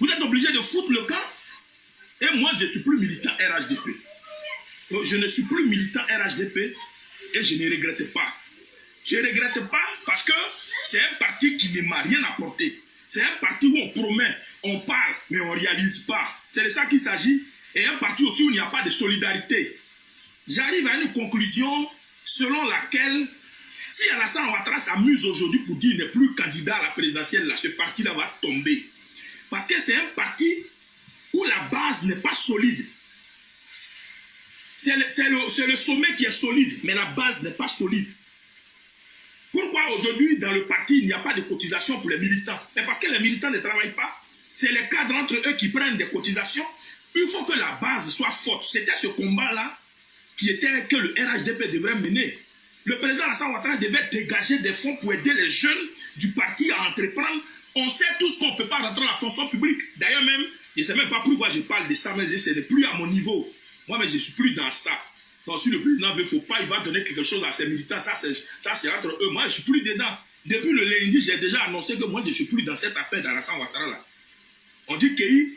Vous êtes obligé de foutre le camp. Et moi, je ne suis plus militant RHDP. Je ne suis plus militant RHDP et je ne regrette pas. Je ne regrette pas parce que c'est un parti qui ne m'a rien apporté. C'est un parti où on promet, on parle, mais on ne réalise pas. C'est de ça qu'il s'agit. Et un parti aussi où il n'y a pas de solidarité. J'arrive à une conclusion selon laquelle, si Alassane Ouattara s'amuse aujourd'hui pour dire qu'il n'est plus candidat à la présidentielle, là, ce parti-là va tomber. Parce que c'est un parti où la base n'est pas solide. C'est le sommet qui est solide, mais la base n'est pas solide. Pourquoi aujourd'hui, dans le parti, il n'y a pas de cotisation pour les militants? Mais parce que les militants ne travaillent pas. C'est les cadres entre eux qui prennent des cotisations. Il faut que la base soit forte. C'était ce combat-là que le RHDP devrait mener. Le président Alassane Ouattara devait dégager des fonds pour aider les jeunes du parti à entreprendre. On sait tous qu'on ne peut pas rentrer dans la fonction publique. D'ailleurs même, je ne sais même pas pourquoi je parle de ça, mais ce n'est plus à mon niveau. Moi, mais je ne suis plus dans ça. Donc, si le président veut, faut pas, il va donner quelque chose à ses militants. Ça, c'est entre eux. Moi, je ne suis plus dedans. Depuis le lundi, j'ai déjà annoncé que moi, je ne suis plus dans cette affaire d'Alassane Ouattara là. On dit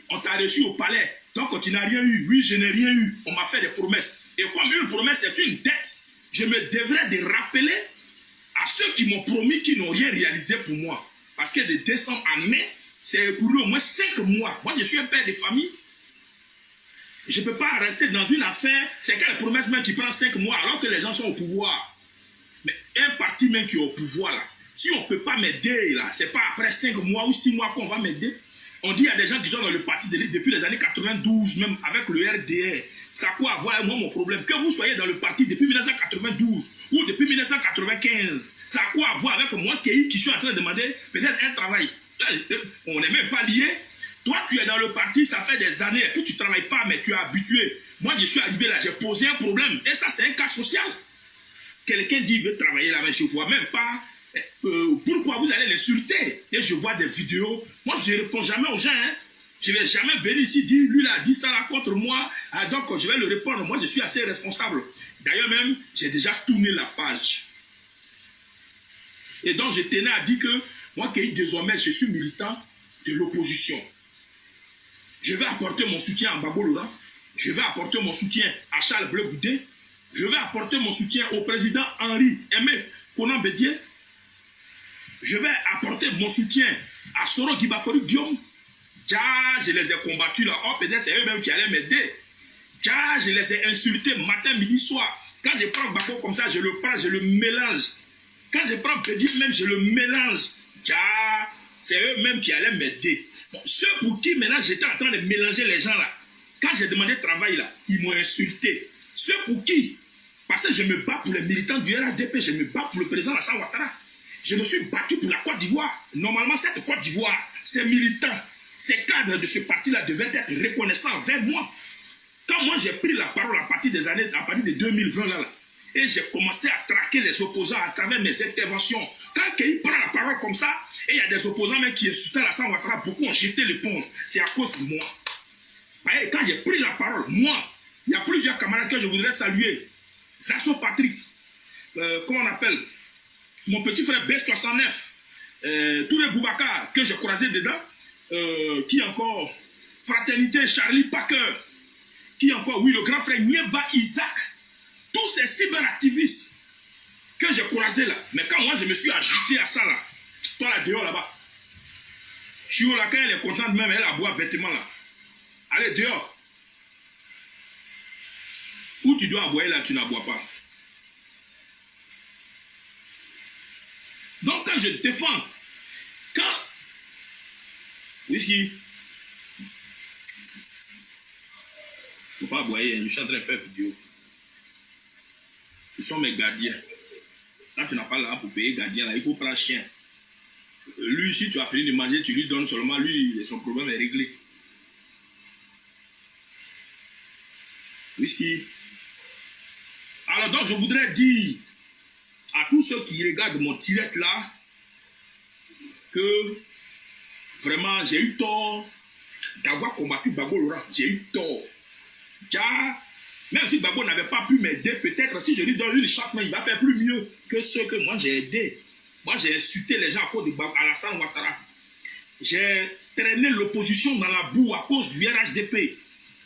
qu'on t'a reçu au palais. Donc, tu n'as rien eu. Oui, je n'ai rien eu. On m'a fait des promesses. Et comme une promesse est une dette, je me devrais de rappeler à ceux qui m'ont promis qu'ils n'ont rien réalisé pour moi. Parce que de décembre à mai, c'est écoulé au moins 5 mois. Moi, je suis un père de famille. Je ne peux pas rester dans une affaire, c'est quelle promesse même qui prend 5 mois alors que les gens sont au pouvoir. Mais un parti même qui est au pouvoir là, si on ne peut pas m'aider là, c'est pas après 5 mois ou 6 mois qu'on va m'aider. On dit qu'il y a des gens qui sont dans le parti depuis les années 92, même avec le RDR. Ça a quoi avoir moi mon problème? Que vous soyez dans le parti depuis 1992 ou depuis 1995, ça a quoi avoir avec moi qui suis en train de demander peut-être un travail? On n'est même pas liés. Toi, tu es dans le parti, ça fait des années, et puis tu ne travailles pas, mais tu es habitué. Moi, je suis arrivé là, j'ai posé un problème. Et ça, c'est un cas social. Quelqu'un dit qu'il veut travailler là, mais je ne vois même pas pourquoi vous allez l'insulter. Et je vois des vidéos. Moi, je ne réponds jamais aux gens. Hein. Je ne vais jamais venir ici dire, lui, il a dit ça là contre moi. Ah, donc, je vais le répondre. Moi, je suis assez responsable. D'ailleurs, même, j'ai déjà tourné la page. Et donc, je tenais à dire que moi, désormais, je suis militant de l'opposition. Je vais apporter mon soutien à Gbagbo Laurent. Je vais apporter mon soutien à Charles Blé Goudé. Je vais apporter mon soutien au président Henri Aimé Konan Bédié. Je vais apporter mon soutien à Soro Guibafori Guillaume. Je les ai combattus là. Oh, peut-être c'est eux-mêmes qui allaient m'aider. Je les ai insultés matin, midi, soir. Quand je prends Gbagbo comme ça, je le prends, je le mélange. Quand je prends Bédié même, je le mélange. C'est eux-mêmes qui allaient m'aider. Bon, ceux pour qui maintenant j'étais en train de mélanger les gens là, quand j'ai demandé travail là, ils m'ont insulté. Ceux pour qui, parce que je me bats pour les militants du RHDP, je me bats pour le président Alassane Ouattara. Je me suis battu pour la Côte d'Ivoire. Normalement, cette Côte d'Ivoire, ces militants, ces cadres de ce parti-là devaient être reconnaissants envers moi. Quand moi j'ai pris la parole à partir des années, à partir de 2020 là, et j'ai commencé à traquer les opposants à travers mes interventions. Quand il prend la parole comme ça, et il y a des opposants même qui insultaient Alassane Ouattara, beaucoup ont jeté l'éponge. C'est à cause de moi. Et quand j'ai pris la parole, moi, il y a plusieurs camarades que je voudrais saluer. Zasso Patrick, comment on appelle? Mon petit frère B69, Touré Boubacar, que j'ai croisé dedans, qui encore, Fraternité Charlie Packer, qui encore, oui, le grand frère Nieba Isaac, tous ces cyberactivistes que j'ai croisés là. Mais quand moi je me suis ajouté à ça là, toi là dehors là-bas, Chio là, quand elle est contente même, elle aboie bêtement là. Allez dehors. Où tu dois aboyer là, tu n'aboies pas. Donc quand je défends, quand... Whisky, il ne faut pas aboyer, je suis en train de faire vidéo. Ils sont mes gardiens. Quand tu n'as pas l'argent pour payer gardien, là, il faut prendre chien. Lui, si tu as fini de manger, tu lui donnes seulement, lui, son problème est réglé. Whisky. Alors donc, je voudrais dire à tous ceux qui regardent mon direct là, que vraiment, j'ai eu tort d'avoir combattu Gbagbo Laurent. J'ai eu tort. Même si Gbagbo n'avait pas pu m'aider, peut-être si je lui donne une chance, mais il va faire plus mieux que ceux que moi j'ai aidés. Moi j'ai insulté les gens à cause de Alassane Ouattara. J'ai traîné l'opposition dans la boue à cause du RHDP.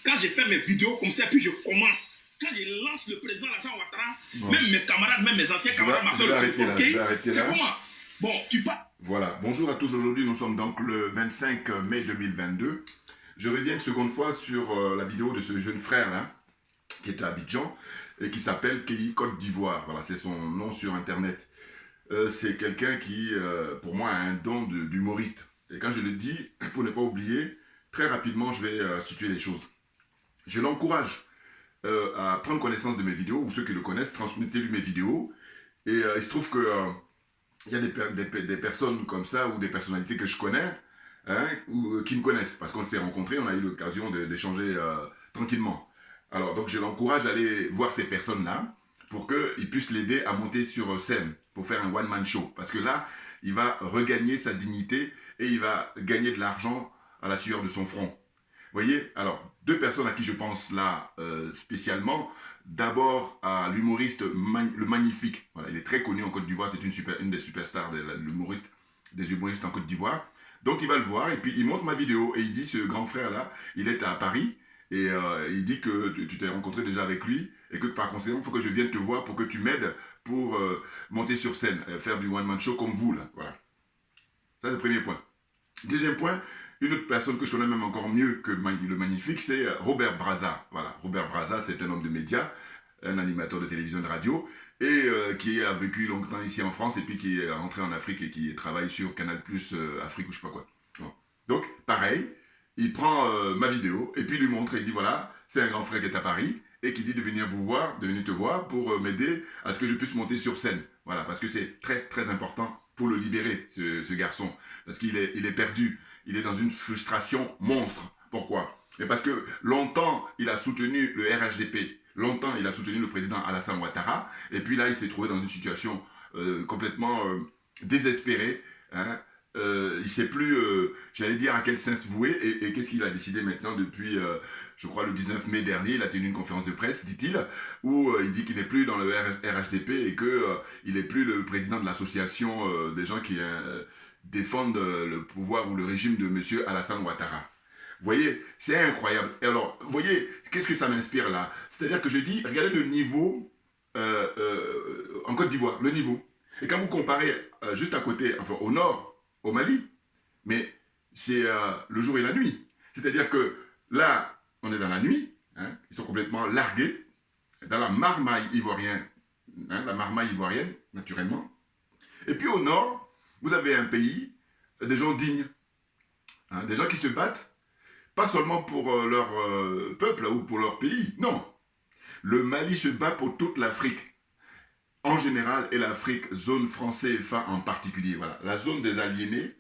Quand j'ai fait mes vidéos comme ça, puis je commence. Quand je lance le président Alassane Ouattara, bon, même mes camarades, même mes anciens camarades m'appellent le c'est comment? Bon, tu parles. Voilà, bonjour à tous. Aujourd'hui, nous sommes donc le 25 mai 2022. Je reviens une seconde fois sur la vidéo de ce jeune frère-là, qui est à Abidjan, et qui s'appelle Keyi Côte d'Ivoire. Voilà, c'est son nom sur Internet. C'est quelqu'un qui, pour moi, a un don d'humoriste. Et quand je le dis, pour ne pas oublier, très rapidement, je vais situer les choses. Je l'encourage à prendre connaissance de mes vidéos, ou ceux qui le connaissent, transmettez-lui mes vidéos. Et il se trouve que il y a des personnes comme ça, ou des personnalités que je connais, hein, ou qui me connaissent, parce qu'on s'est rencontrés, on a eu l'occasion d'échanger tranquillement. Alors, donc je l'encourage à aller voir ces personnes-là, pour qu'ils puissent l'aider à monter sur scène, pour faire un one-man show. Parce que là, il va regagner sa dignité, et il va gagner de l'argent à la sueur de son front. Vous voyez, alors, deux personnes à qui je pense là spécialement. D'abord à l'humoriste le Magnifique. Voilà, il est très connu en Côte d'Ivoire, c'est une des superstars des humoristes en Côte d'Ivoire. Donc il va le voir et puis il montre ma vidéo et il dit, ce grand frère là, il est à Paris et il dit que tu t'es rencontré déjà avec lui et que par conséquent, il faut que je vienne te voir pour que tu m'aides pour monter sur scène, faire du one-man show comme vous là. Voilà. Ça c'est le premier point. Deuxième point, une autre personne que je connais même encore mieux que le Magnifique, c'est Robert Brazza. Voilà, Robert Brazza, c'est un homme de médias, un animateur de télévision et de radio, et qui a vécu longtemps ici en France, et puis qui est rentré en Afrique et qui travaille sur Canal Plus Afrique ou je sais pas quoi. Bon. Donc, pareil, il prend ma vidéo, et puis il lui montre, et il dit voilà, c'est un grand frère qui est à Paris, et qui dit de venir vous voir, de venir te voir, pour m'aider à ce que je puisse monter sur scène. Voilà, parce que c'est très très important pour le libérer, ce garçon. Parce qu'il est perdu. Il est dans une frustration monstre. Pourquoi? Mais parce que longtemps, il a soutenu le RHDP. Longtemps, il a soutenu le président Alassane Ouattara. Et puis là, il s'est trouvé dans une situation complètement désespérée. Hein. Il ne sait plus, j'allais dire, à quel sens vouer. Et qu'est-ce qu'il a décidé maintenant depuis, je crois, le 19 mai dernier. Il a tenu une conférence de presse, dit-il, où il dit qu'il n'est plus dans le RHDP et qu'il n'est plus le président de l'association des gens qui défendent le pouvoir ou le régime de M. Alassane Ouattara. Vous voyez, c'est incroyable. Et alors, vous voyez, qu'est-ce que ça m'inspire là? C'est-à-dire que je dis, regardez le niveau en Côte d'Ivoire, le niveau. Et quand vous comparez juste à côté, enfin au nord, au Mali, mais c'est le jour et la nuit. C'est-à-dire que là, on est dans la nuit, hein, ils sont complètement largués, dans la marmaille ivoirienne, hein, la marmaille ivoirienne, naturellement. Et puis au nord, vous avez un pays, des gens dignes, hein, des gens qui se battent, pas seulement pour leur peuple ou pour leur pays, non. Le Mali se bat pour toute l'Afrique, en général, et l'Afrique, zone française CFA en particulier. Voilà, la zone des aliénés,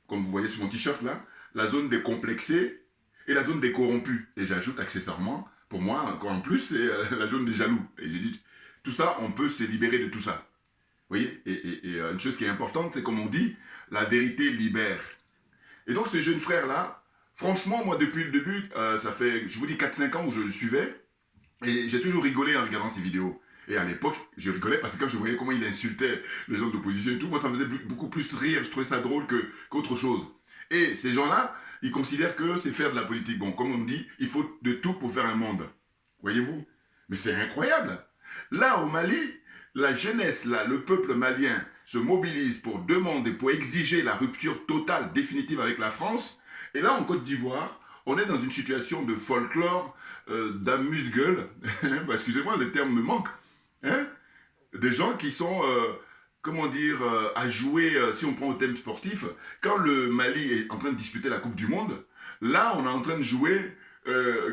comme vous voyez sur mon t-shirt là, la zone des complexés et la zone des corrompus. Et j'ajoute accessoirement, pour moi, encore en plus, c'est la zone des jaloux. Et j'ai dit, tout ça, on peut se libérer de tout ça. Vous voyez, et une chose qui est importante, c'est comme on dit, la vérité libère. Et donc ce jeune frère-là, franchement, moi depuis le début, ça fait, je vous dis 4-5 ans où je le suivais, et j'ai toujours rigolé en regardant ses vidéos. Et à l'époque, je rigolais parce que quand je voyais comment il insultait les gens d'opposition et tout, moi ça me faisait beaucoup plus rire, je trouvais ça drôle qu'autre chose. Et ces gens-là, ils considèrent que c'est faire de la politique. Bon, comme on me dit, il faut de tout pour faire un monde. Voyez-vous? Mais c'est incroyable. Là, au Mali, la jeunesse, là, le peuple malien se mobilise pour demander, pour exiger la rupture totale, définitive avec la France. Et là, en Côte d'Ivoire, on est dans une situation de folklore, d'amuse-gueule. Excusez-moi, le terme me manque. Hein? Des gens qui sont, comment dire, à jouer, si on prend au thème sportif, quand le Mali est en train de disputer la Coupe du Monde, là, on est en train de jouer,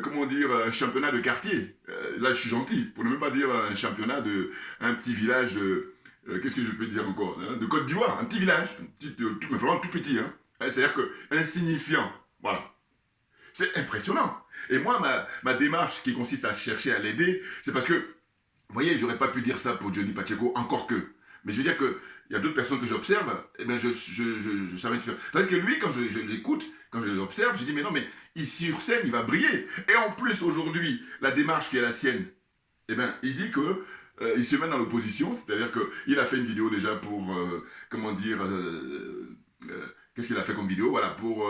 comment dire, un championnat de quartier. Là, je suis gentil, pour ne même pas dire un championnat de un petit village, qu'est-ce que je peux dire encore, hein, de Côte d'Ivoire, un petit village, mais vraiment tout petit, hein. C'est-à-dire que insignifiant, voilà. C'est impressionnant. Et moi, ma démarche qui consiste à chercher à l'aider, c'est parce que, vous voyez, j'aurais pas pu dire ça pour Johnny Pacheco, encore que. Mais je veux dire qu'il y a d'autres personnes que j'observe, et bien ça m'inspire. Parce que lui, quand je l'écoute, quand je l'observe, je dis, mais non, mais sur scène, il va briller. Et en plus, aujourd'hui, la démarche qui est la sienne, eh bien, il dit que il se met dans l'opposition, c'est-à-dire qu'il a fait une vidéo déjà pour, comment dire, qu'est-ce qu'il a fait comme vidéo? Voilà, pour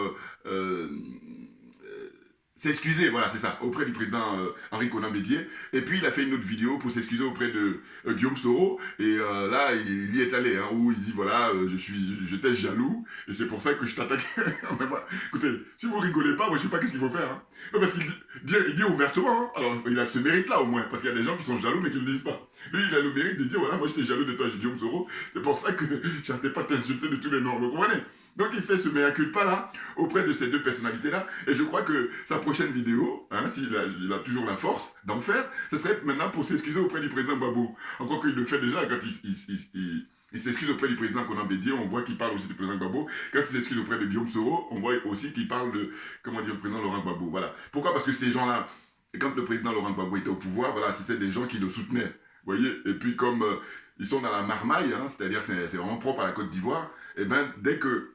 s'excuser, voilà, c'est ça, auprès du président Henri Konan Bédié. Et puis, il a fait une autre vidéo pour s'excuser auprès de Guillaume Soro. Et là, il y est allé, hein, où il dit, voilà, j'étais jaloux, et c'est pour ça que je t'attaque. Écoutez, si vous rigolez pas, moi, je sais pas qu'est-ce qu'il faut faire. Hein. Parce qu'il dit ouvertement, hein. Alors, il a ce mérite-là, au moins, parce qu'il y a des gens qui sont jaloux, mais qui ne le disent pas. Lui, il a le mérite de dire, voilà, moi, j'étais jaloux de toi, Guillaume Soro, c'est pour ça que j'arrêtais pas de t'insulter de tous les noms, vous comprenez? Donc il fait ce mea culpa là auprès de ces deux personnalités là, et je crois que sa prochaine vidéo, hein, il a toujours la force d'en faire, ce serait maintenant pour s'excuser auprès du président Gbagbo. Encore qu'il le fait déjà quand il s'excuse auprès du président Konan Bédié, on voit qu'il parle aussi du président Gbagbo. Quand il s'excuse auprès de Guillaume Soro, on voit aussi qu'il parle de, comment dire, le président Laurent Gbagbo. Voilà. Pourquoi? Parce que ces gens-là, quand le président Laurent Gbagbo était au pouvoir, voilà, c'était des gens qui le soutenaient. Vous voyez? Et puis comme ils sont dans la marmaille, hein, c'est-à-dire que c'est vraiment propre à la Côte d'Ivoire, et bien dès que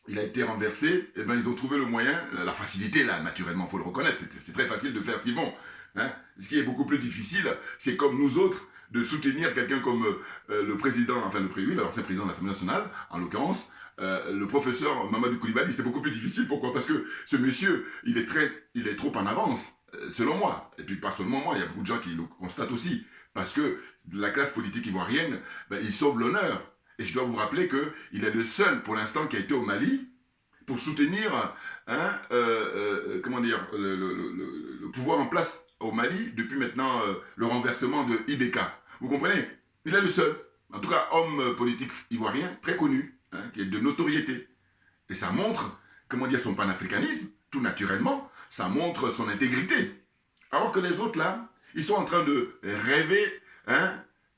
il a été renversé, et ben ils ont trouvé le moyen, la facilité là, naturellement, il faut le reconnaître, c'est très facile de faire ce qu'ils font. Hein. Ce qui est beaucoup plus difficile, c'est comme nous autres, de soutenir quelqu'un comme le président, enfin le président, alors c'est le président de l'Assemblée nationale, en l'occurrence, le professeur Mamadou Koulibaly, c'est beaucoup plus difficile. Pourquoi? Parce que ce monsieur, il est trop en avance, selon moi. Et puis pas seulement moi, il y a beaucoup de gens qui le constatent aussi. Parce que la classe politique ivoirienne, ben, il sauve l'honneur. Et je dois vous rappeler qu'il est le seul, pour l'instant, qui a été au Mali pour soutenir hein, comment dire, le pouvoir en place au Mali depuis maintenant le renversement de IBK. Vous comprenez? Il est le seul, en tout cas homme politique ivoirien, très connu, hein, qui est de notoriété. Et ça montre, comment dire, son panafricanisme, tout naturellement, ça montre son intégrité. Alors que les autres, là, ils sont en train de rêver, hein,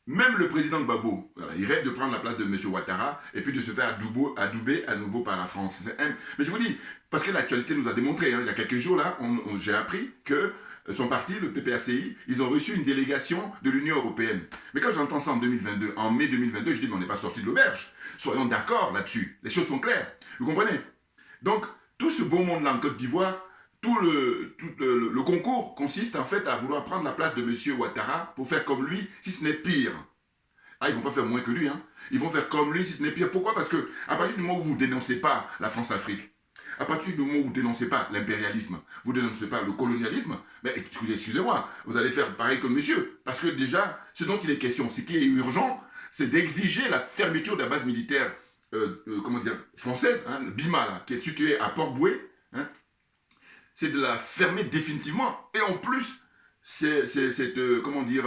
même le président Gbagbo, voilà, il rêve de prendre la place de M. Ouattara et puis de se faire adouber à nouveau par la France. Mais je vous dis, parce que l'actualité nous a démontré, hein, il y a quelques jours là, j'ai appris que son parti, le PPACI, ils ont reçu une délégation de l'Union européenne. Mais quand j'entends ça en 2022, en mai 2022, je dis mais on n'est pas sorti de l'auberge. Soyons d'accord là-dessus, les choses sont claires. Vous comprenez? Donc, tout ce beau monde-là en Côte d'Ivoire, tout le concours consiste en fait à vouloir prendre la place de M. Ouattara pour faire comme lui, si ce n'est pire. Ah, ils vont pas faire moins que lui, hein. Ils vont faire comme lui, si ce n'est pire. Pourquoi? Parce que à partir du moment où vous ne dénoncez pas la France-Afrique, à partir du moment où vous ne dénoncez pas l'impérialisme, vous ne dénoncez pas le colonialisme, mais excusez-moi, vous allez faire pareil que monsieur. Parce que déjà, ce dont il est question, ce qui est urgent, c'est d'exiger la fermeture de la base militaire comment dire, française, hein, le BIMA, là, qui est située à Port-Boué, hein, c'est de la fermer définitivement. Et en plus, c'est comment dire,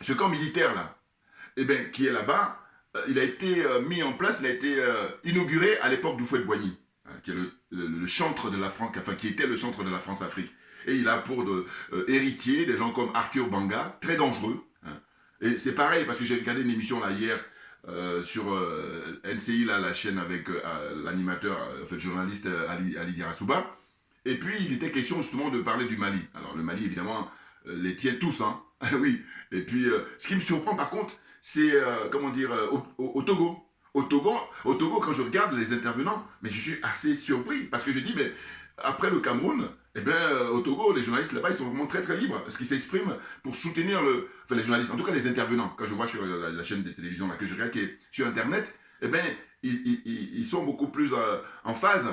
ce camp militaire-là, eh ben, qui est là-bas, il a été mis en place, il a été inauguré à l'époque d'Houphouët-Boigny, hein, qui est le chantre de la France, enfin, qui était le chantre de la France-Afrique. Et il a pour héritier des gens comme Arthur Banga, très dangereux. Hein. Et c'est pareil, parce que j'ai regardé une émission là hier, sur NCI, là, la chaîne avec l'animateur, le journaliste Ali Dirasouba. Et puis, il était question justement de parler du Mali. Alors, le Mali, évidemment, les tient tous, hein. Oui. Et puis, ce qui me surprend, par contre, c'est, comment dire, au Togo. Au Togo, quand je regarde les intervenants, mais je suis assez surpris, parce que je dis, mais après le Cameroun, eh bien, au Togo, les journalistes là-bas, ils sont vraiment très très libres, parce qu'ils s'expriment pour soutenir enfin les journalistes, en tout cas les intervenants, quand je vois sur la chaîne de télévision là, que je regarde qui est sur Internet, eh bien, ils sont beaucoup plus en phase,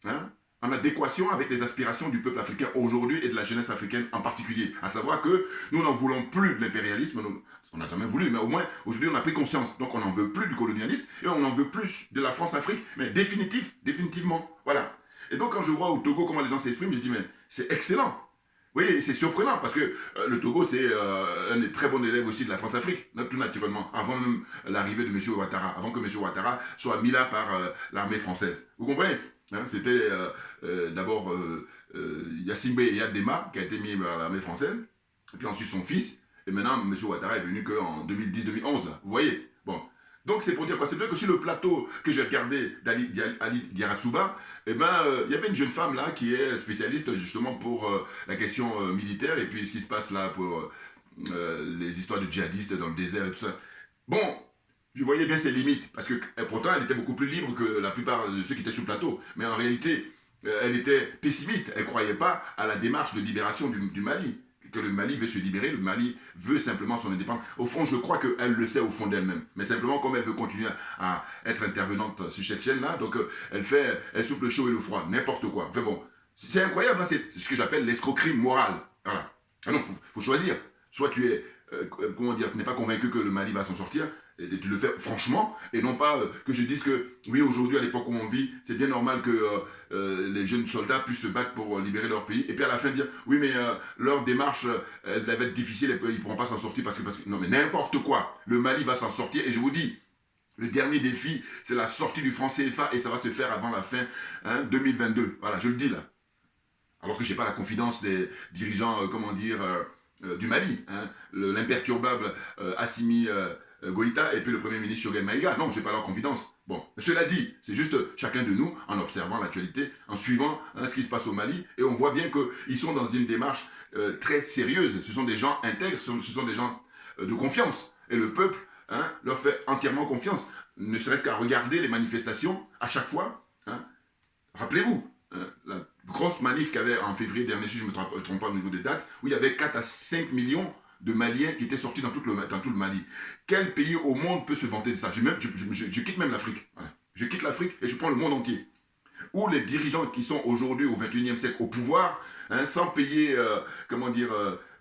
hein, en adéquation avec les aspirations du peuple africain aujourd'hui et de la jeunesse africaine en particulier. À savoir que nous n'en voulons plus de l'impérialisme, on n'a jamais voulu, mais au moins aujourd'hui on a pris conscience. Donc on n'en veut plus du colonialisme et on n'en veut plus de la France-Afrique, mais définitivement. Voilà. Et donc quand je vois au Togo comment les gens s'expriment, je dis mais c'est excellent. Oui, c'est surprenant parce que le Togo c'est un des très bons élèves aussi de la France-Afrique, tout naturellement, avant même l'arrivée de M. Ouattara, avant que M. Ouattara soit mis là par l'armée française. Vous comprenez? Hein, c'était d'abord Yassimbe Yadema qui a été mis par l'armée française, et puis ensuite son fils, et maintenant M. Ouattara est venu qu'en 2010-2011, vous voyez? Bon. Donc c'est pour dire quoi? C'est vrai que sur le plateau que j'ai regardé d'Ali Diarasouba, eh ben, y avait une jeune femme là qui est spécialiste justement pour la question militaire et puis ce qui se passe là pour les histoires de djihadistes dans le désert et tout ça. Bon, je voyais bien ses limites parce que pourtant elle était beaucoup plus libre que la plupart de ceux qui étaient sur le plateau. Mais en réalité, elle était pessimiste. Elle ne croyait pas à la démarche de libération du Mali. que le Mali veut se libérer, le Mali veut simplement son indépendance. Au fond, je crois qu'elle le sait au fond d'elle-même. Mais simplement, comme elle veut continuer à être intervenante sur cette chaîne-là, donc elle souffle le chaud et le froid, n'importe quoi. Enfin bon, c'est incroyable, hein, c'est ce que j'appelle l'escroquerie morale. Voilà. Ah non, faut choisir. Soit tu es, comment dire, tu n'es pas convaincu que le Mali va s'en sortir, et tu le fais franchement, et non pas que je dise que, oui, aujourd'hui, à l'époque où on vit, c'est bien normal que les jeunes soldats puissent se battre pour libérer leur pays, et puis à la fin dire, oui, mais leur démarche, elle va être difficile, et ils ne pourront pas s'en sortir parce que... Non, mais n'importe quoi, le Mali va s'en sortir, et je vous dis, le dernier défi, c'est la sortie du franc CFA, et ça va se faire avant la fin 2022. Voilà, je le dis là. Alors que je n'ai pas la confidence des dirigeants, comment dire, du Mali, hein, l'imperturbable Assimi Goïta et puis le Premier ministre Choguel Maïga. Non, je n'ai pas leur confidence. Bon, cela dit, c'est juste chacun de nous, en observant l'actualité, en suivant ce qui se passe au Mali, et on voit bien qu'ils sont dans une démarche très sérieuse. Ce sont des gens intègres, ce sont des gens de confiance. Et le peuple leur fait entièrement confiance, ne serait-ce qu'à regarder les manifestations à chaque fois. Hein. Rappelez-vous, la grosse manif qu'il y avait en février dernier, si je ne me trompe pas au niveau des dates, où il y avait 4 à 5 millions de Maliens qui étaient sortis dans tout le Mali. Quel pays au monde peut se vanter de ça? Je quitte même l'Afrique. Voilà. Je quitte l'Afrique et je prends le monde entier. Où les dirigeants qui sont aujourd'hui au 21e siècle au pouvoir, sans payer comment dire,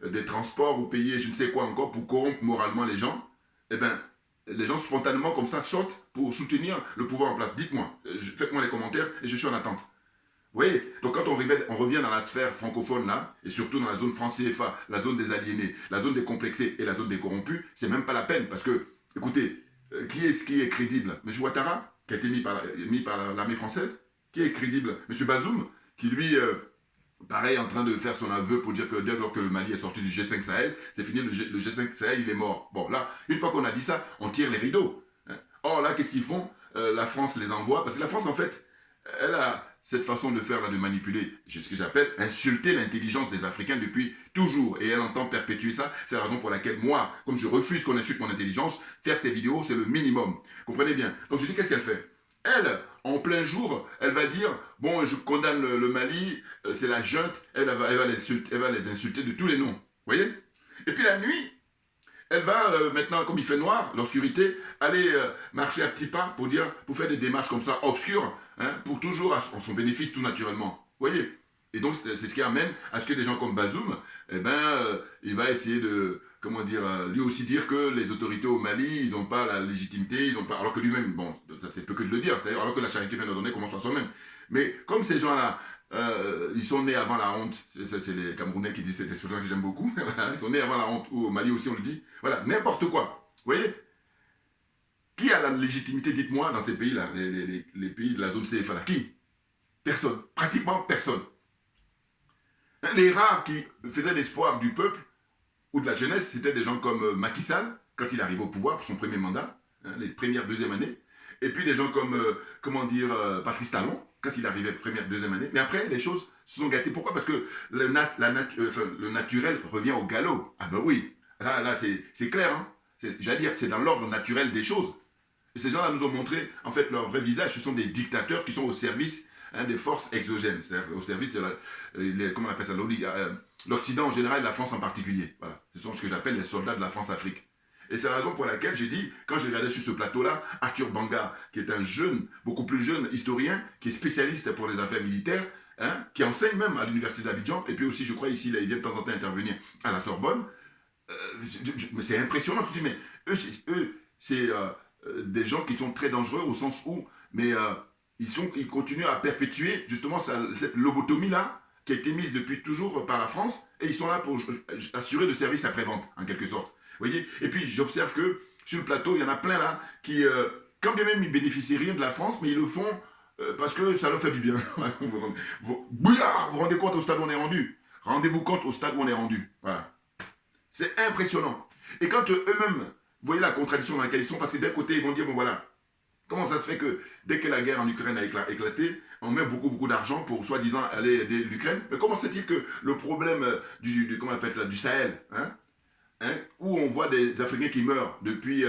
des transports ou payer je ne sais quoi encore pour corrompre moralement les gens, eh bien, les gens spontanément comme ça sortent pour soutenir le pouvoir en place. Dites-moi, faites-moi les commentaires et je suis en attente. Vous voyez, donc quand on revient dans la sphère francophone là, et surtout dans la zone franc CFA, la zone des aliénés, la zone des complexés et la zone des corrompus, c'est même pas la peine. Parce que, écoutez, qui est crédible? M. Ouattara, qui a été mis par l'armée française, qui est crédible? M. Bazoum, qui lui, pareil, en train de faire son aveu pour dire que dès lors que le Mali est sorti du G5 Sahel, c'est fini, le G5 Sahel, il est mort. Bon, là, une fois qu'on a dit ça, on tire les rideaux. Hein. Or, là, qu'est-ce qu'ils font? La France les envoie, parce que la France, en fait, elle a cette façon de faire, là, de manipuler, ce que j'appelle insulter l'intelligence des Africains depuis toujours. Et elle entend perpétuer ça. C'est la raison pour laquelle moi, comme je refuse qu'on insulte mon intelligence, faire ces vidéos, c'est le minimum. Comprenez bien. Donc je dis, qu'est-ce qu'elle fait? Elle, en plein jour, elle va dire, bon, je condamne le Mali, c'est la junte, elle va les insulter de tous les noms. Vous voyez? Et puis la nuit, elle va maintenant, comme il fait noir, l'obscurité, aller marcher à petits pas pour faire des démarches comme ça, obscures, pour toujours à son bénéfice tout naturellement. Vous voyez? Et donc c'est ce qui amène à ce que des gens comme Bazoum, eh il va essayer de, comment dire, lui aussi dire que les autorités au Mali, ils n'ont pas la légitimité, ils n'ont pas, alors que lui-même, bon, ça c'est peu que de le dire, alors que la charité vient de donner commence par soi-même. Mais comme ces gens-là, ils sont nés avant la honte, c'est les Camerounais qui disent cette expression que j'aime beaucoup, ils sont nés avant la honte, ou au Mali aussi on le dit, voilà, n'importe quoi, vous voyez? Qui a la légitimité, dites-moi, dans ces pays-là, les pays de la zone CFA là? Qui? Personne, pratiquement personne. Les rares qui faisaient l'espoir du peuple ou de la jeunesse, c'était des gens comme Macky Sall, quand il arrivait au pouvoir pour son premier mandat, les premières, deuxième années, et puis des gens comme, comment dire, Patrice Talon, quand il arrivait première, deuxième année. Mais après, les choses se sont gâtées. Pourquoi? Parce que le naturel revient au galop. Ah ben oui, là c'est clair. Hein. J'allais dire, c'est dans l'ordre naturel des choses. Et ces gens-là nous ont montré, en fait, leur vrai visage. Ce sont des dictateurs qui sont au service des forces exogènes, c'est-à-dire au service de comment on appelle ça, l'Occident en général et la France en particulier. Voilà. Ce sont ce que j'appelle les soldats de la France-Afrique. Et c'est la raison pour laquelle j'ai dit, quand j'ai regardé sur ce plateau-là, Arthur Banga, qui est un jeune, beaucoup plus jeune historien, qui est spécialiste pour les affaires militaires, qui enseigne même à l'université d'Abidjan, et puis aussi, je crois, ici, il vient de temps en temps intervenir à la Sorbonne. Mais c'est impressionnant, tu te dis, mais eux c'est des gens qui sont très dangereux au sens où, mais ils continuent à perpétuer justement cette lobotomie-là, qui a été mise depuis toujours par la France, et ils sont là pour assurer le service après-vente, en quelque sorte. Vous voyez? Et puis j'observe que sur le plateau, il y en a plein là qui, quand bien même ils bénéficient rien de la France, mais ils le font parce que ça leur fait du bien. Vous vous rendez compte au stade où on est rendu? Rendez-vous compte au stade où on est rendu. Voilà. C'est impressionnant. Et quand eux-mêmes, vous voyez la contradiction dans laquelle ils sont, parce que d'un côté, ils vont dire, bon voilà, comment ça se fait que dès que la guerre en Ukraine a éclaté, on met beaucoup d'argent pour soi-disant aller aider l'Ukraine? Mais comment se fait-il que le problème comment on appelle ça, du Sahel, où on voit des Africains qui meurent depuis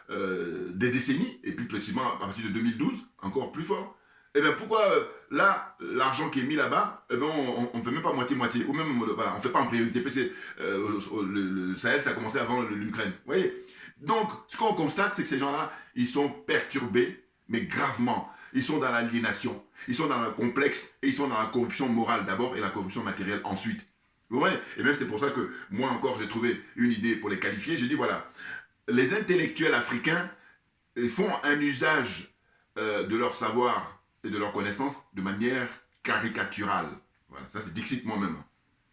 des décennies, et puis précisément à partir de 2012, encore plus fort, Eh bien, pourquoi là, l'argent qui est mis là-bas, eh ben, on ne fait même pas moitié-moitié, ou même, voilà, on ne fait pas en priorité, parce que le Sahel, ça a commencé avant l'Ukraine. Vous voyez? Donc, ce qu'on constate, c'est que ces gens-là, ils sont perturbés, mais gravement. Ils sont dans l'aliénation, ils sont dans le complexe, et ils sont dans la corruption morale d'abord, et la corruption matérielle ensuite. Vous voyez? Et même c'est pour ça que, moi encore, j'ai trouvé une idée pour les qualifier. J'ai dit, voilà, les intellectuels africains font un usage de leur savoir et de leur connaissance de manière caricaturale. Voilà, ça c'est Dixit moi-même.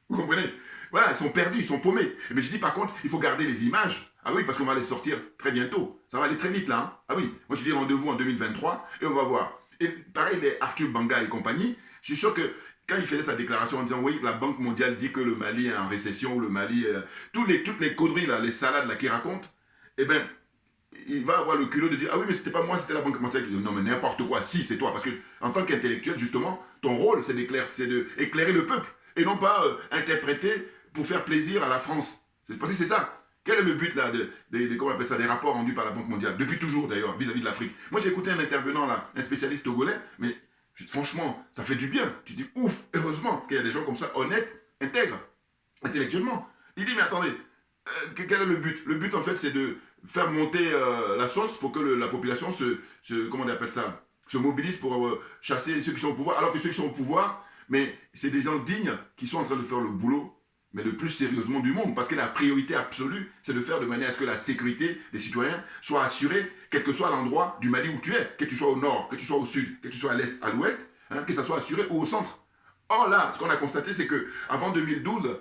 Vous comprenez? Voilà, ils sont perdus, ils sont paumés. Mais je dis par contre, il faut garder les images. Ah oui, parce qu'on va les sortir très bientôt. Ça va aller très vite là. Hein. Ah oui, moi je dis rendez-vous en 2023 et on va voir. Et pareil, les Arthur Banga et compagnie, je suis sûr que quand il faisait sa déclaration en disant oui, la Banque mondiale dit que le Mali est en récession, le Mali, toutes les conneries là, les salades là qu'il raconte, eh bien, il va avoir le culot de dire ah oui mais c'était pas moi, c'était la Banque mondiale qui dit non mais n'importe quoi, si c'est toi, parce que en tant qu'intellectuel justement, ton rôle c'est d'éclairer le peuple et non pas interpréter pour faire plaisir à la France. Parce que c'est ça. Quel est le but là comment on appelle ça, des rapports rendus par la Banque mondiale, depuis toujours d'ailleurs, vis-à-vis de l'Afrique. Moi j'ai écouté un intervenant là, un spécialiste togolais, mais franchement, ça fait du bien. Tu dis ouf, heureusement qu'il y a des gens comme ça, honnêtes, intègres, intellectuellement. Il dit mais attendez, quel est le but? Le but en fait c'est de faire monter la sauce pour que la population comment on appelle ça, se mobilise pour chasser ceux qui sont au pouvoir, alors que ceux qui sont au pouvoir, mais c'est des gens dignes qui sont en train de faire le boulot, mais le plus sérieusement du monde, parce que la priorité absolue, c'est de faire de manière à ce que la sécurité des citoyens soit assurée, quel que soit l'endroit du Mali où tu es, que tu sois au nord, que tu sois au sud, que tu sois à l'est, à l'ouest, hein, que ça soit assuré ou au centre. Or là, ce qu'on a constaté, c'est que avant 2012,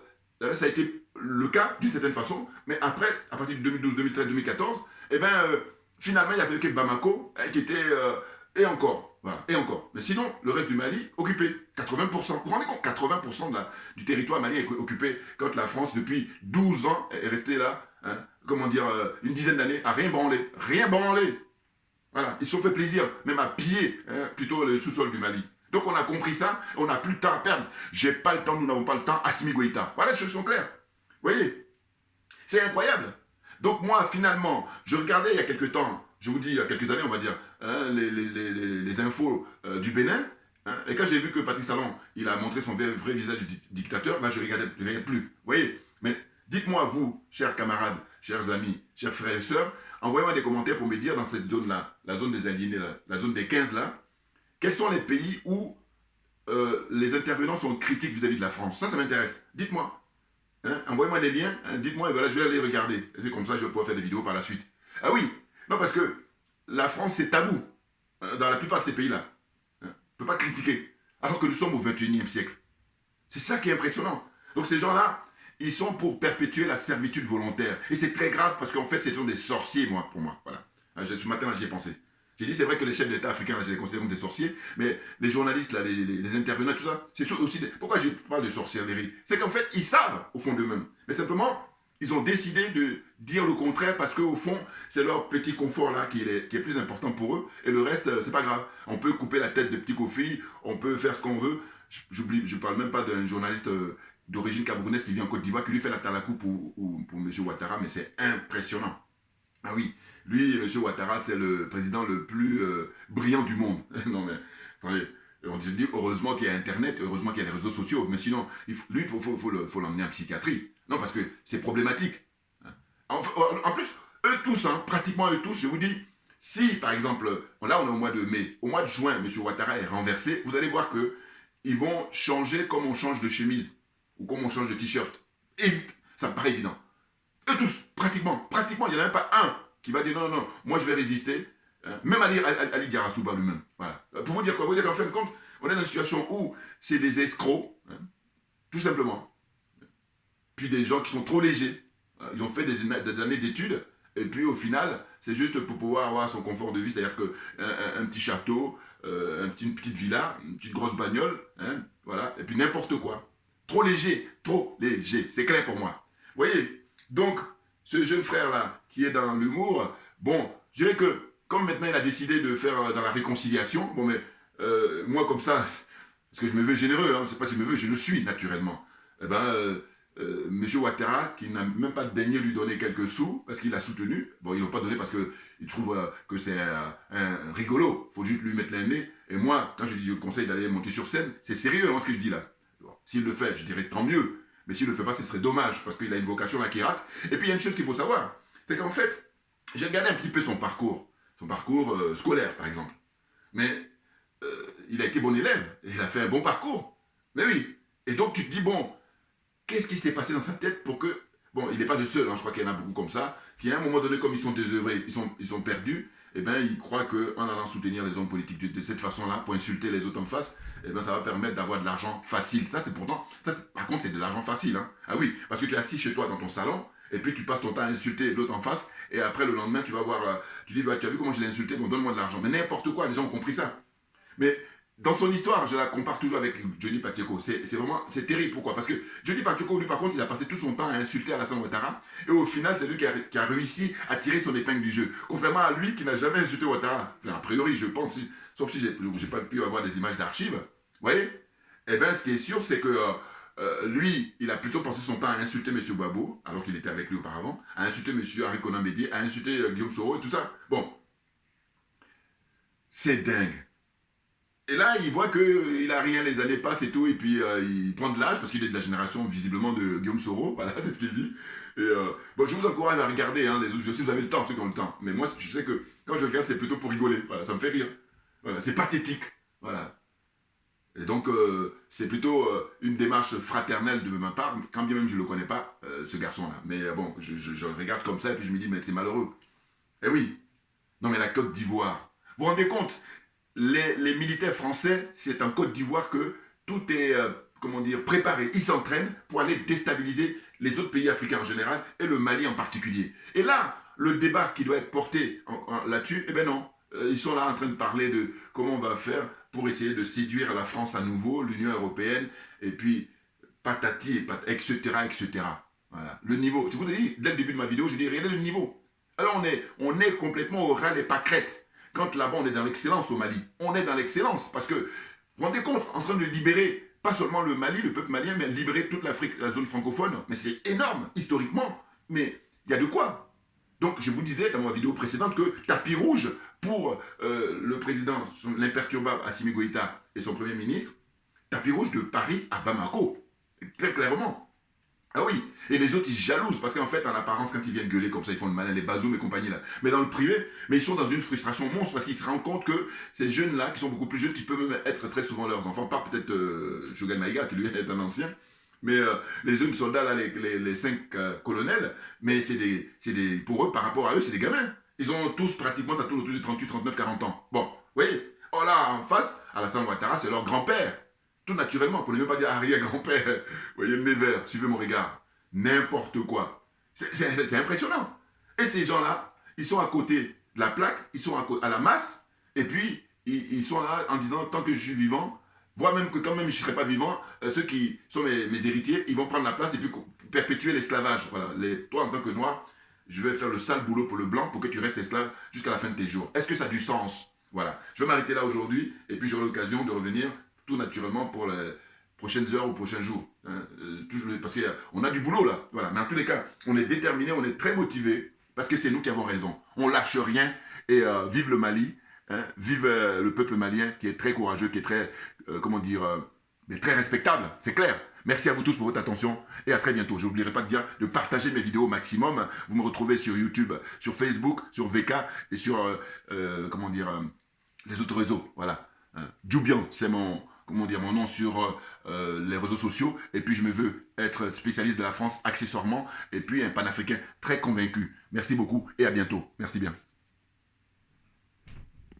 ça a été le cas d'une certaine façon, mais après, à partir de 2012, 2013, 2014, eh ben, finalement, il y avait que Bamako qui était, et encore, voilà, et encore. Mais sinon, le reste du Mali, occupé, 80%. Vous vous rendez compte, 80% du territoire malien est occupé, quand la France, depuis 12 ans, est restée là, hein, comment dire, une dizaine d'années, à rien branler. Rien branler. Voilà, ils se sont fait plaisir, même à piller plutôt le sous-sol du Mali. Donc on a compris ça, on n'a plus de temps à perdre. J'ai pas le temps, nous n'avons pas le temps, Assimi Goïta. Voilà, les choses sont claires. Vous voyez? C'est incroyable. Donc moi, finalement, je regardais il y a quelques temps, je vous dis il y a quelques années, on va dire, hein, les infos du Bénin, hein, et quand j'ai vu que Patrice Talon, il a montré son vrai visage du dictateur, là je ne regardais plus. Vous voyez? Mais dites-moi, vous, chers camarades, chers amis, chers frères et sœurs, envoyez-moi des commentaires pour me dire dans cette zone-là, la zone des aliénés, là, la zone des 15 là, quels sont les pays où les intervenants sont critiques vis-à-vis de la France? Ça m'intéresse. Dites-moi. Hein, envoyez-moi les liens, hein, dites-moi, et voilà, je vais aller regarder. C'est comme ça, je vais pouvoir faire des vidéos par la suite. Ah oui, non, parce que la France, c'est tabou dans la plupart de ces pays-là. Hein, on ne peut pas critiquer, alors que nous sommes au 21e siècle. C'est ça qui est impressionnant. Donc ces gens-là, ils sont pour perpétuer la servitude volontaire. Et c'est très grave, parce qu'en fait, ce sont des sorciers, pour moi. Voilà. Ce matin, j'y ai pensé. J'ai dit, c'est vrai que les chefs d'État africains, là, je les considère comme des sorciers, mais les journalistes, là, les intervenants, tout ça, c'est aussi Pourquoi je parle de sorcellerie? C'est qu'en fait, ils savent, au fond d'eux-mêmes. Mais simplement, ils ont décidé de dire le contraire parce qu'au fond, c'est leur petit confort là qui est plus important pour eux. Et le reste, c'est pas grave. On peut couper la tête de Petit Kofi, on peut faire ce qu'on veut. Je parle même pas d'un journaliste d'origine camerounaise qui vit en Côte d'Ivoire, qui lui fait la talakou pour M. Ouattara, mais c'est impressionnant. Ah oui, lui, M. Ouattara, c'est le président le plus brillant du monde. Non mais, attendez, on se dit heureusement qu'il y a Internet, heureusement qu'il y a les réseaux sociaux, mais sinon, lui, il faut l'emmener en psychiatrie. Non, parce que c'est problématique. En plus, eux tous, hein, pratiquement eux tous, je vous dis, si par exemple, là on est au mois de mai, au mois de juin, M. Ouattara est renversé, vous allez voir que ils vont changer comme on change de chemise, ou comme on change de t-shirt. Et ça me paraît évident. Eux tous, pratiquement, il n'y en a même pas un qui va dire non, moi je vais résister. Même Ali Diarasouba lui-même. Voilà. Pour vous dire quoi? Pour vous dire qu'en fin de compte, on est dans une situation où c'est des escrocs, hein, tout simplement. Puis des gens qui sont trop légers. Ils ont fait des années d'études, et puis au final, c'est juste pour pouvoir avoir son confort de vie, c'est-à-dire qu'un petit château, une petite villa, une petite grosse bagnole, hein, voilà, et puis n'importe quoi. Trop léger, c'est clair pour moi. Vous voyez? Donc, ce jeune frère-là, qui est dans l'humour, bon, je dirais que, comme maintenant il a décidé de faire dans la réconciliation, bon, mais moi comme ça, parce que je me veux généreux, hein, c'est pas si je me veux, je le suis naturellement, eh ben, M. Ouattara, qui n'a même pas daigné lui donner quelques sous, parce qu'il a soutenu. Bon, ils l'ont pas donné parce qu'ils trouvent que c'est un rigolo. Il faut juste lui mettre le nez. Et moi, quand je dis je conseille d'aller monter sur scène, c'est sérieux, hein, ce que je dis là. Bon, s'il le fait, je dirais tant mieux. Mais s'il ne le fait pas, ce serait dommage, parce qu'il a une vocation là qui rate. Et puis, il y a une chose qu'il faut savoir, c'est qu'en fait, j'ai regardé un petit peu son parcours scolaire, par exemple. Mais il a été bon élève, et il a fait un bon parcours. Mais oui. Et donc, tu te dis, bon, qu'est-ce qui s'est passé dans sa tête pour que... Bon, il n'est pas le seul, hein, je crois qu'il y en a beaucoup comme ça, qui à un moment donné, comme ils sont désœuvrés, ils sont perdus, eh bien, ils croient qu'en allant soutenir les hommes politiques de cette façon-là, pour insulter les autres en face, eh bien, ça va permettre d'avoir de l'argent facile. Ça, c'est pourtant... par contre, c'est de l'argent facile. Hein. Ah oui, parce que tu es assis chez toi dans ton salon, et puis tu passes ton temps à insulter l'autre en face, et après, le lendemain, tu vas voir... tu dis, tu as vu comment je l'ai insulté, donc donne-moi de l'argent. Mais n'importe quoi, les gens ont compris ça. Mais... dans son histoire, je la compare toujours avec Johnny Pacheco. C'est terrible. Pourquoi? Parce que Johnny Pacheco, lui, par contre, il a passé tout son temps à insulter Alassane Ouattara. Et au final, c'est lui qui a réussi à tirer son épingle du jeu. Contrairement à lui qui n'a jamais insulté Ouattara. Enfin, a priori, je pense, sauf si j'ai pas pu avoir des images d'archives. Vous voyez? Eh bien, ce qui est sûr, c'est que lui, il a plutôt passé son temps à insulter M. Gbagbo, alors qu'il était avec lui auparavant, à insulter M. Harry Konan Bédié, à insulter Guillaume Soro et tout ça. Bon. C'est dingue. Et là, il voit qu'il n'a rien, les années passent et tout, et puis il prend de l'âge, parce qu'il est de la génération, visiblement, de Guillaume Soro, voilà, c'est ce qu'il dit. Et bon, je vous encourage à regarder, hein, les autres, si vous avez le temps, ceux qui ont le temps. Mais moi, je sais que quand je regarde, c'est plutôt pour rigoler, voilà, ça me fait rire. Voilà, c'est pathétique, voilà. Et donc, c'est plutôt une démarche fraternelle de ma part, quand bien même je ne le connais pas, ce garçon-là. Mais bon, je regarde comme ça, et puis je me dis, mais c'est malheureux. Eh oui, non mais la Côte d'Ivoire, vous vous rendez compte? Les militaires français, c'est en Côte d'Ivoire que tout est, comment dire, préparé. Ils s'entraînent pour aller déstabiliser les autres pays africains en général et le Mali en particulier. Et là, le débat qui doit être porté là-dessus, eh bien non. Ils sont là en train de parler de comment on va faire pour essayer de séduire la France à nouveau, l'Union européenne, et puis patati et patati, etc., etc. Voilà. Le niveau, je vous ai dit, dès le début de ma vidéo, je dis, regardez le niveau. Alors on est complètement au ras des pâquerettes. Quand là-bas, on est dans l'excellence au Mali. On est dans l'excellence parce que, vous vous rendez compte, en train de libérer, pas seulement le Mali, le peuple malien, mais libérer toute l'Afrique, la zone francophone. Mais c'est énorme, historiquement. Mais il y a de quoi. Donc, je vous disais dans ma vidéo précédente que tapis rouge pour le président, l'imperturbable Assimi Goïta et son premier ministre, tapis rouge de Paris à Bamako. Très clairement. Ah oui, et les autres ils se jalousent parce qu'en fait en apparence quand ils viennent gueuler comme ça ils font le malin, les bazooms et compagnie là, mais dans le privé, mais ils sont dans une frustration monstre parce qu'ils se rendent compte que ces jeunes là qui sont beaucoup plus jeunes, qui peuvent même être très souvent leurs enfants, pas peut-être Shogun Maïga qui lui est un ancien, mais les jeunes soldats là, les 5 colonels, mais pour eux par rapport à eux c'est des gamins, ils ont tous pratiquement, ça tourne autour de 38, 39, 40 ans, bon, vous voyez, oh là en face, Alassane Ouattara c'est leur grand-père. Tout naturellement, pour ne même pas dire arrière-grand-père. Vous voyez, mes verres, suivez mon regard. N'importe quoi. C'est impressionnant. Et ces gens-là, ils sont à côté de la plaque, ils sont à la masse, et puis ils sont là en disant, tant que je suis vivant, voire même que quand même je ne serai pas vivant, ceux qui sont mes héritiers, ils vont prendre la place et puis perpétuer l'esclavage. Voilà. Toi, en tant que noir, je vais faire le sale boulot pour le blanc pour que tu restes esclave jusqu'à la fin de tes jours. Est-ce que ça a du sens? Voilà. Je vais m'arrêter là aujourd'hui, et puis j'aurai l'occasion de revenir tout naturellement pour les prochaines heures ou prochains jours. Hein, parce qu'on a du boulot là. Voilà. Mais en tous les cas, on est déterminé, on est très motivé parce que c'est nous qui avons raison. On lâche rien et vive le Mali, hein, vive le peuple malien qui est très courageux, qui est très, mais très respectable, c'est clair. Merci à vous tous pour votre attention et à très bientôt. Je n'oublierai pas de partager mes vidéos au maximum. Vous me retrouvez sur YouTube, sur Facebook, sur VK et sur, les autres réseaux. Voilà. Djoubian, c'est mon nom sur les réseaux sociaux. Et puis, je me veux être spécialiste de la France accessoirement. Et puis, un panafricain très convaincu. Merci beaucoup et à bientôt. Merci bien.